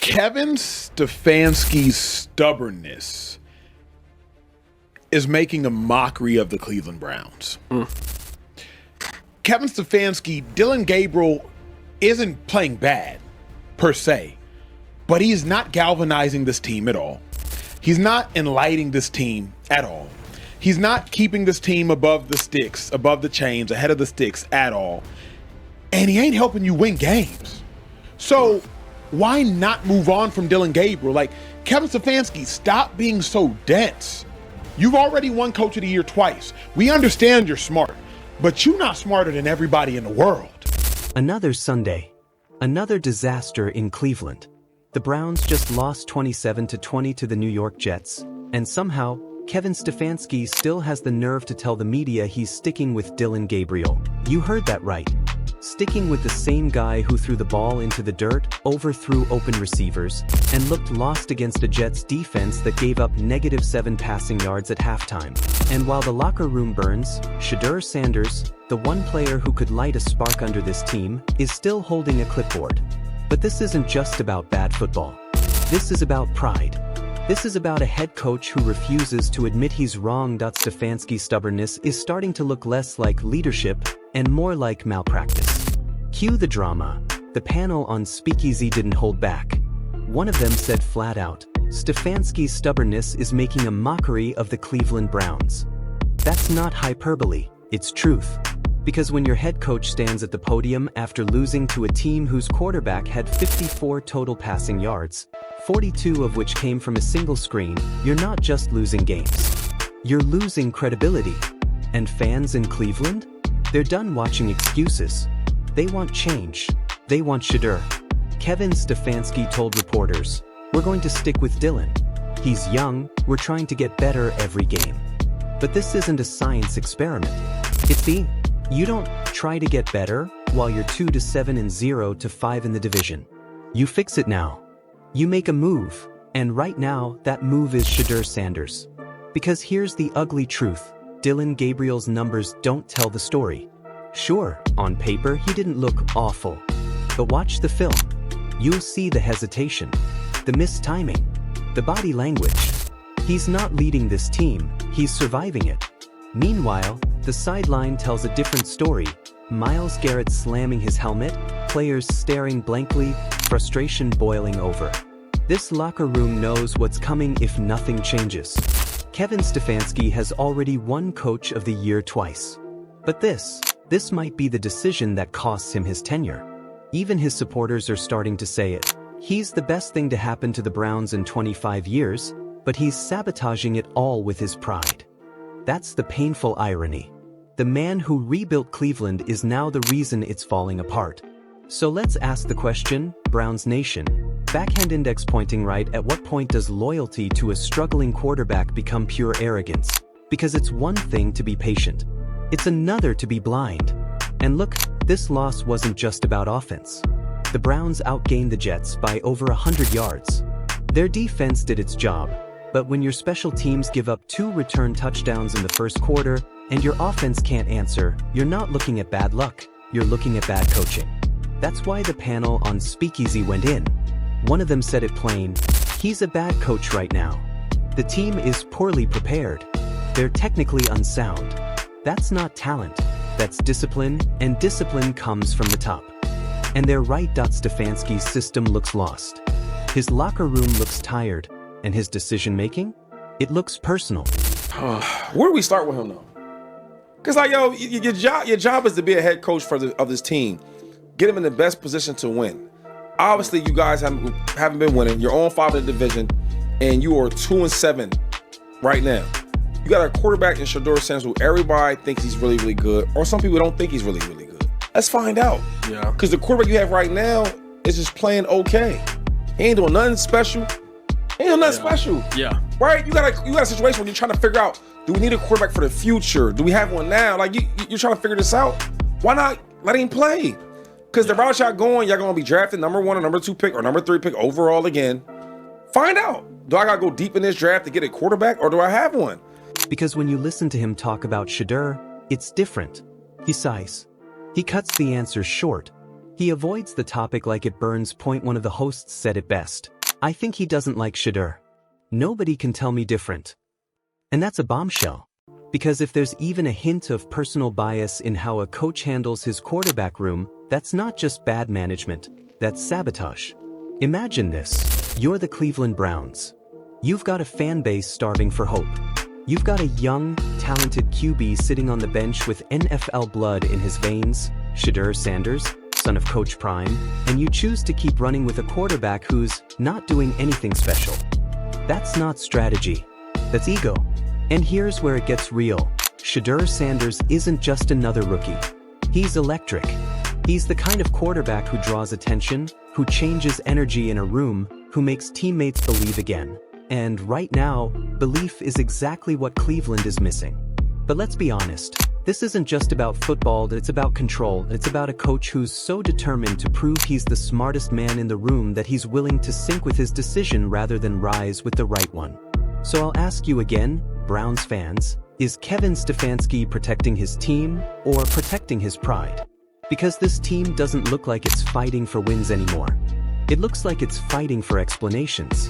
Kevin Stefanski's stubbornness is making a mockery of the Cleveland Browns. Kevin Stefanski, Dillon Gabriel isn't playing bad per se, but he's not galvanizing this team at all. He's not enlightening this team at all. He's not keeping this team above the sticks, above the chains, ahead of the sticks at all. And he ain't helping you win games. So why not move on from Dillon Gabriel? Like, Kevin Stefanski, stop being so dense. You've already won Coach of the Year twice. We understand you're smart, but you're not smarter than everybody in the world. Another Sunday. Another disaster in Cleveland. The Browns just lost 27-20 to the New York Jets, and somehow, Kevin Stefanski still has the nerve to tell the media he's sticking with Dillon Gabriel. You heard that right. Sticking with the same guy who threw the ball into the dirt, overthrew open receivers, and looked lost against a Jets defense that gave up -7 passing yards at halftime. And while the locker room burns, Shadur Sanders, the one player who could light a spark under this team, is still holding a clipboard. But this isn't just about bad football. This is about pride. This is about a head coach who refuses to admit he's wrong. Stefanski's stubbornness is starting to look less like leadership and more like malpractice. Cue the drama. The panel on Speakeasy didn't hold back. One of them said flat out, Stefanski's stubbornness is making a mockery of the Cleveland Browns. That's not hyperbole, it's truth. Because when your head coach stands at the podium after losing to a team whose quarterback had 54 total passing yards, 42 of which came from a single screen, you're not just losing games. You're losing credibility. And fans in Cleveland? They're done watching excuses. They want change. They want Shadur. Kevin Stefanski told reporters, "We're going to stick with Dillon. He's young, we're trying to get better every game." But this isn't a science experiment. You don't try to get better while you're 2-7 and 0-5 in the division. You fix it now. You make a move, and right now, that move is Shadur Sanders. Because here's the ugly truth, Dillon Gabriel's numbers don't tell the story. Sure, on paper, he didn't look awful. But watch the film. You'll see the hesitation, the missed timing, the body language. He's not leading this team, he's surviving it. Meanwhile, the sideline tells a different story. Myles Garrett slamming his helmet, players staring blankly, frustration boiling over. This locker room knows what's coming if nothing changes. Kevin Stefanski has already won Coach of the Year twice. But this might be the decision that costs him his tenure. Even his supporters are starting to say it. He's the best thing to happen to the Browns in 25 years, but he's sabotaging it all with his pride. That's the painful irony. The man who rebuilt Cleveland is now the reason it's falling apart. So let's ask the question, Browns Nation. Backhand index pointing right, at what point does loyalty to a struggling quarterback become pure arrogance? Because it's one thing to be patient. It's another to be blind. And look, this loss wasn't just about offense. The Browns outgained the Jets by over 100 yards. Their defense did its job. But when your special teams give up 2 return touchdowns in the first quarter, and your offense can't answer, you're not looking at bad luck, you're looking at bad coaching. That's why the panel on Speakeasy went in. One of them said it plain, he's a bad coach right now. The team is poorly prepared. They're technically unsound. That's not talent, that's discipline, and discipline comes from the top. And they're right. Stefanski's system looks lost. His locker room looks tired, and his decision-making? It looks personal. Where do we start with him, though? Because, like, yo, your job is to be a head coach of this team. Get him in the best position to win. Obviously, you guys haven't been winning. You're on 5 in the division, and you are 2-7 right now. You got a quarterback in Shadur Sanders who everybody thinks he's really, really good, or some people don't think he's really, really good. Let's find out. Yeah. Because the quarterback you have right now is just playing okay. He ain't doing nothing special. Special. Yeah. Right? You got a situation where you're trying to figure out, do we need a quarterback for the future? Do we have one now? Like, you're trying to figure this out. Why not let him play? Because the route y'all going, y'all going to be drafted number 1 or number 2 pick or number 3 pick overall again. Find out. Do I got to go deep in this draft to get a quarterback, or do I have one? Because when you listen to him talk about Shadur, it's different. He sighs. He cuts the answers short. He avoids the topic like it burns. One of the hosts said it best. I think he doesn't like Shedeur. Nobody can tell me different. And that's a bombshell. Because if there's even a hint of personal bias in how a coach handles his quarterback room, that's not just bad management, that's sabotage. Imagine this. You're the Cleveland Browns. You've got a fan base starving for hope. You've got a young, talented QB sitting on the bench with NFL blood in his veins, Shadur Sanders, son of Coach Prime, and you choose to keep running with a quarterback who's not doing anything special. That's not strategy. That's ego. And here's where it gets real. Shadur Sanders isn't just another rookie. He's electric. He's the kind of quarterback who draws attention, who changes energy in a room, who makes teammates believe again. And right now, belief is exactly what Cleveland is missing. But let's be honest, this isn't just about football, it's about control. It's about a coach who's so determined to prove he's the smartest man in the room that he's willing to sink with his decision rather than rise with the right one. So I'll ask you again, Browns fans, is Kevin Stefanski protecting his team or protecting his pride? Because this team doesn't look like it's fighting for wins anymore. It looks like it's fighting for explanations.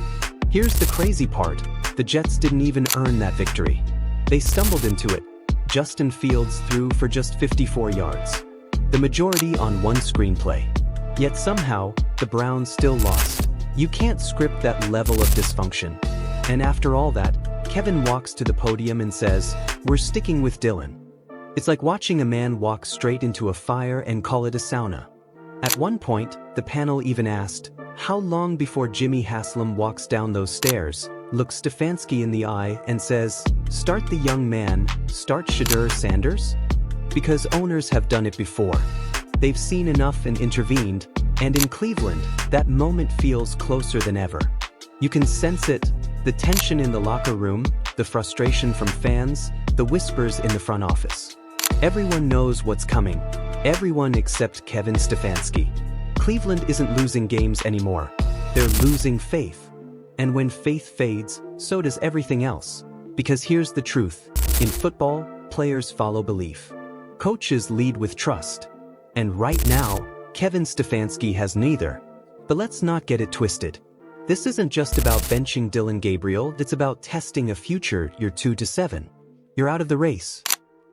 Here's the crazy part, the Jets didn't even earn that victory. They stumbled into it. Justin Fields threw for just 54 yards. The majority on one screenplay. Yet somehow, the Browns still lost. You can't script that level of dysfunction. And after all that, Kevin walks to the podium and says, "We're sticking with Dillon." It's like watching a man walk straight into a fire and call it a sauna. At one point, the panel even asked, how long before Jimmy Haslam walks down those stairs, looks Stefanski in the eye and says, "Start the young man, start Shedeur Sanders?" Because owners have done it before. They've seen enough and intervened, and in Cleveland, that moment feels closer than ever. You can sense it, the tension in the locker room, the frustration from fans, the whispers in the front office. Everyone knows what's coming. Everyone except Kevin Stefanski. Cleveland isn't losing games anymore. They're losing faith. And when faith fades, so does everything else. Because here's the truth. In football, players follow belief. Coaches lead with trust. And right now, Kevin Stefanski has neither. But let's not get it twisted. This isn't just about benching Dillon Gabriel, it's about testing a future. You're 2-7. You're out of the race.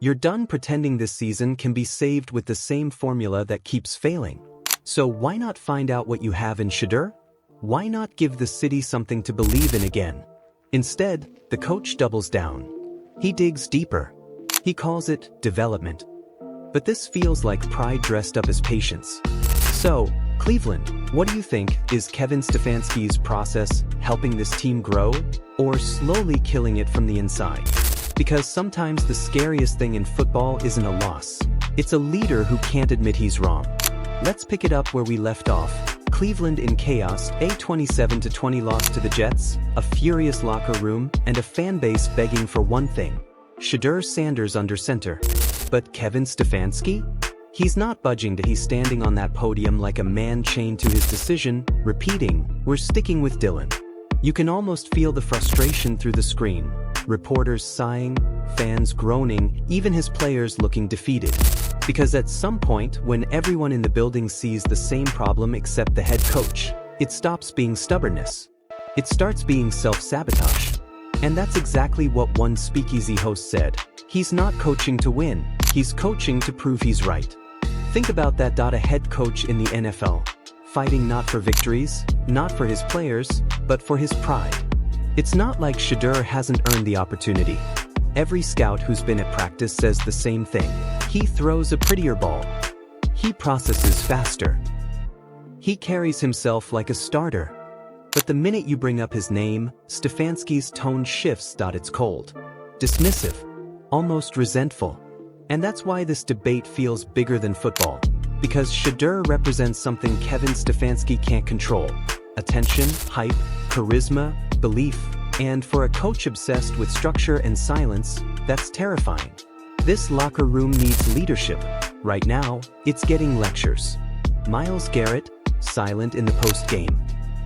You're done pretending this season can be saved with the same formula that keeps failing. So why not find out what you have in Shedeur? Why not give the city something to believe in again? Instead, the coach doubles down. He digs deeper. He calls it development. But this feels like pride dressed up as patience. So, Cleveland, what do you think? Is Kevin Stefanski's process helping this team grow, or slowly killing it from the inside? Because sometimes the scariest thing in football isn't a loss. It's a leader who can't admit he's wrong. Let's pick it up where we left off. Cleveland in chaos, a 27-20 loss to the Jets, a furious locker room, and a fan base begging for one thing: Shadur Sanders under center. But Kevin Stefanski? He's not budging. He's standing on that podium like a man chained to his decision, repeating, "We're sticking with Dillon." You can almost feel the frustration through the screen. Reporters sighing, fans groaning, even his players looking defeated. Because at some point, when everyone in the building sees the same problem except the head coach, it stops being stubbornness. It starts being self-sabotage. And that's exactly what one Speakeasy host said. He's not coaching to win, he's coaching to prove he's right. Think about that. A head coach in the NFL, fighting not for victories, not for his players, but for his pride. It's not like Shedeur hasn't earned the opportunity. Every scout who's been at practice says the same thing. He throws a prettier ball. He processes faster. He carries himself like a starter. But the minute you bring up his name, Stefanski's tone shifts. It's cold, dismissive, almost resentful. And that's why this debate feels bigger than football. Because Shedeur represents something Kevin Stefanski can't control. Attention, hype, charisma, belief. And for a coach obsessed with structure and silence, that's terrifying. This locker room needs leadership. Right now, it's getting lectures. Myles Garrett, silent in the post-game.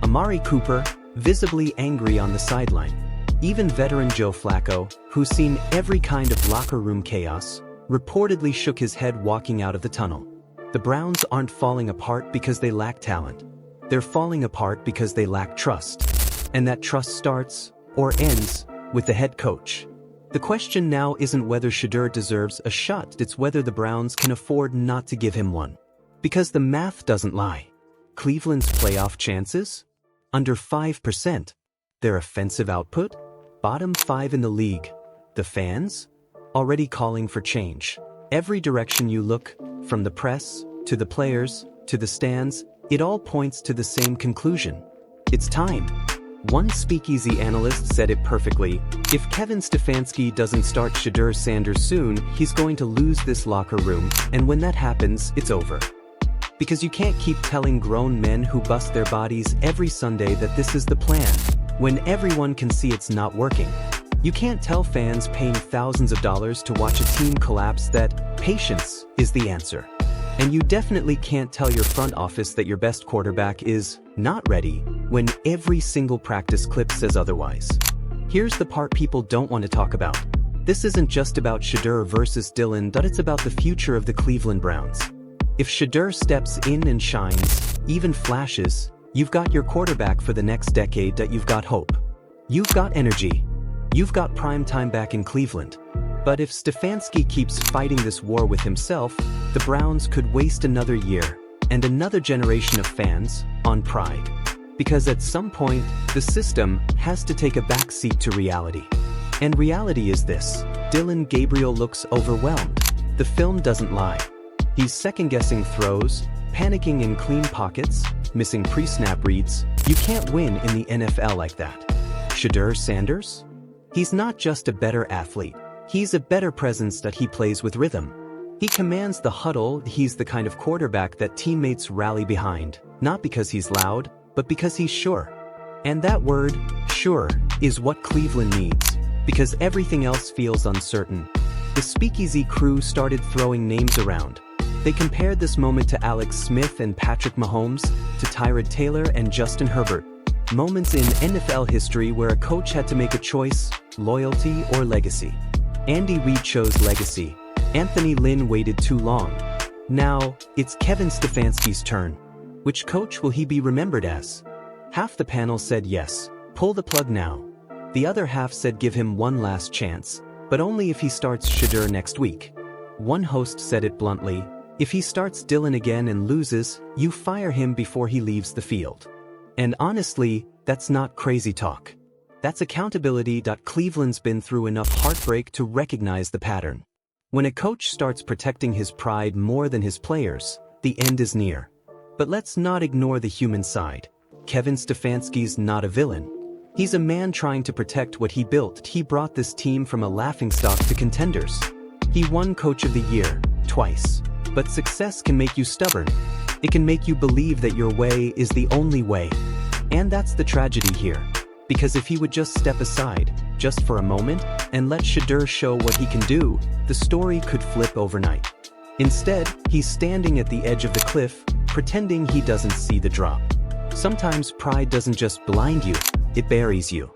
Amari Cooper, visibly angry on the sideline. Even veteran Joe Flacco, who's seen every kind of locker room chaos, reportedly shook his head walking out of the tunnel. The Browns aren't falling apart because they lack talent. They're falling apart because they lack trust. And that trust starts, or ends, with the head coach. The question now isn't whether Shadur deserves a shot, it's whether the Browns can afford not to give him one. Because the math doesn't lie. Cleveland's playoff chances? Under 5%. Their offensive output? Bottom 5 in the league. The fans? Already calling for change. Every direction you look, from the press, to the players, to the stands, it all points to the same conclusion. It's time. One Speakeasy analyst said it perfectly: if Kevin Stefanski doesn't start Shadur Sanders soon, he's going to lose this locker room, and when that happens, it's over. Because you can't keep telling grown men who bust their bodies every Sunday that this is the plan, when everyone can see it's not working. You can't tell fans paying thousands of dollars to watch a team collapse that patience is the answer. And you definitely can't tell your front office that your best quarterback is not ready when every single practice clip says otherwise. Here's the part people don't want to talk about. This isn't just about Shadur versus Dillon, but it's about the future of the Cleveland Browns. If Shadur steps in and shines, even flashes, you've got your quarterback for the next decade. That you've got hope. You've got energy. You've got prime time back in Cleveland. But if Stefanski keeps fighting this war with himself, the Browns could waste another year and another generation of fans on pride. Because at some point, the system has to take a backseat to reality. And reality is this: Dillon Gabriel looks overwhelmed. The film doesn't lie. He's second-guessing throws, panicking in clean pockets, missing pre-snap reads. You can't win in the NFL like that. Shadur Sanders? He's not just a better athlete. He's a better presence that he plays with rhythm. He commands the huddle. He's the kind of quarterback that teammates rally behind, not because he's loud, but because he's sure. And that word, sure, is what Cleveland needs, because everything else feels uncertain. The Speakeasy crew started throwing names around. They compared this moment to Alex Smith and Patrick Mahomes, to Tyrod Taylor and Justin Herbert. Moments in NFL history where a coach had to make a choice: loyalty or legacy. Andy Reid chose legacy. Anthony Lynn waited too long. Now, it's Kevin Stefanski's turn. Which coach will he be remembered as? Half the panel said yes, pull the plug now. The other half said give him one last chance, but only if he starts Shadur next week. One host said it bluntly: if he starts Dillon again and loses, you fire him before he leaves the field. And honestly, that's not crazy talk. That's accountability. Cleveland's been through enough heartbreak to recognize the pattern. When a coach starts protecting his pride more than his players, the end is near. But let's not ignore the human side. Kevin Stefanski's not a villain. He's a man trying to protect what he built. He brought this team from a laughingstock to contenders. He won Coach of the Year twice. But success can make you stubborn. It can make you believe that your way is the only way. And that's the tragedy here. Because if he would just step aside, just for a moment, and let Shadur show what he can do, the story could flip overnight. Instead, he's standing at the edge of the cliff, pretending he doesn't see the drop. Sometimes pride doesn't just blind you, it buries you.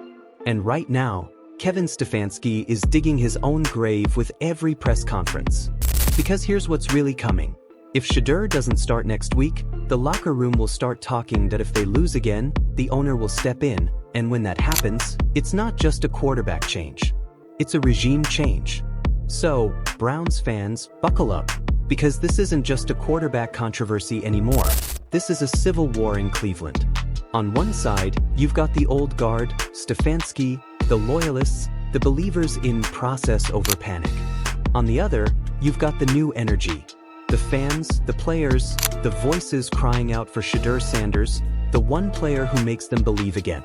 And right now, Kevin Stefanski is digging his own grave with every press conference. Because here's what's really coming. If Shadur doesn't start next week, the locker room will start talking that if they lose again, the owner will step in, and when that happens, it's not just a quarterback change. It's a regime change. So, Browns fans, buckle up, because this isn't just a quarterback controversy anymore. This is a civil war in Cleveland. On one side, you've got the old guard, Stefanski, the loyalists, the believers in process over panic. On the other, you've got the new energy. The fans, the players, the voices crying out for Shadur Sanders, the one player who makes them believe again.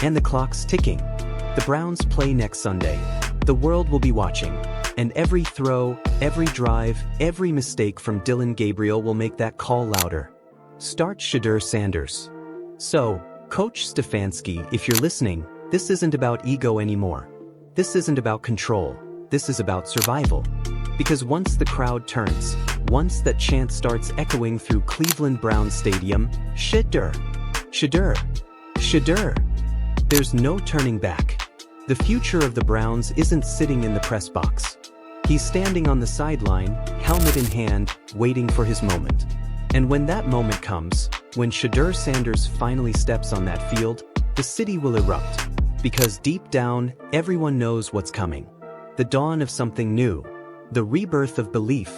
And the clock's ticking. The Browns play next Sunday. The world will be watching. And every throw, every drive, every mistake from Dillon Gabriel will make that call louder. Start Shadur Sanders. So, Coach Stefanski, if you're listening, this isn't about ego anymore. This isn't about control. This is about survival. Because once the crowd turns, once that chant starts echoing through Cleveland Browns Stadium, Shadur, Shadur, Shadur, there's no turning back. The future of the Browns isn't sitting in the press box. He's standing on the sideline, helmet in hand, waiting for his moment. And when that moment comes, when Shadur Sanders finally steps on that field, the city will erupt. Because deep down, everyone knows what's coming. The dawn of something new. The rebirth of belief.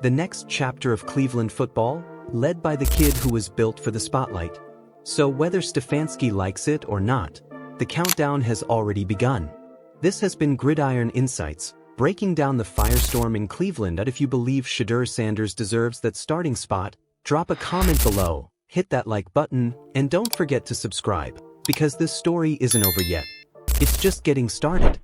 The next chapter of Cleveland football, led by the kid who was built for the spotlight. So whether Stefanski likes it or not, the countdown has already begun. This has been Gridiron Insights, breaking down the firestorm in Cleveland. And if you believe Shadur Sanders deserves that starting spot, drop a comment below, hit that like button, and don't forget to subscribe, because this story isn't over yet. It's just getting started.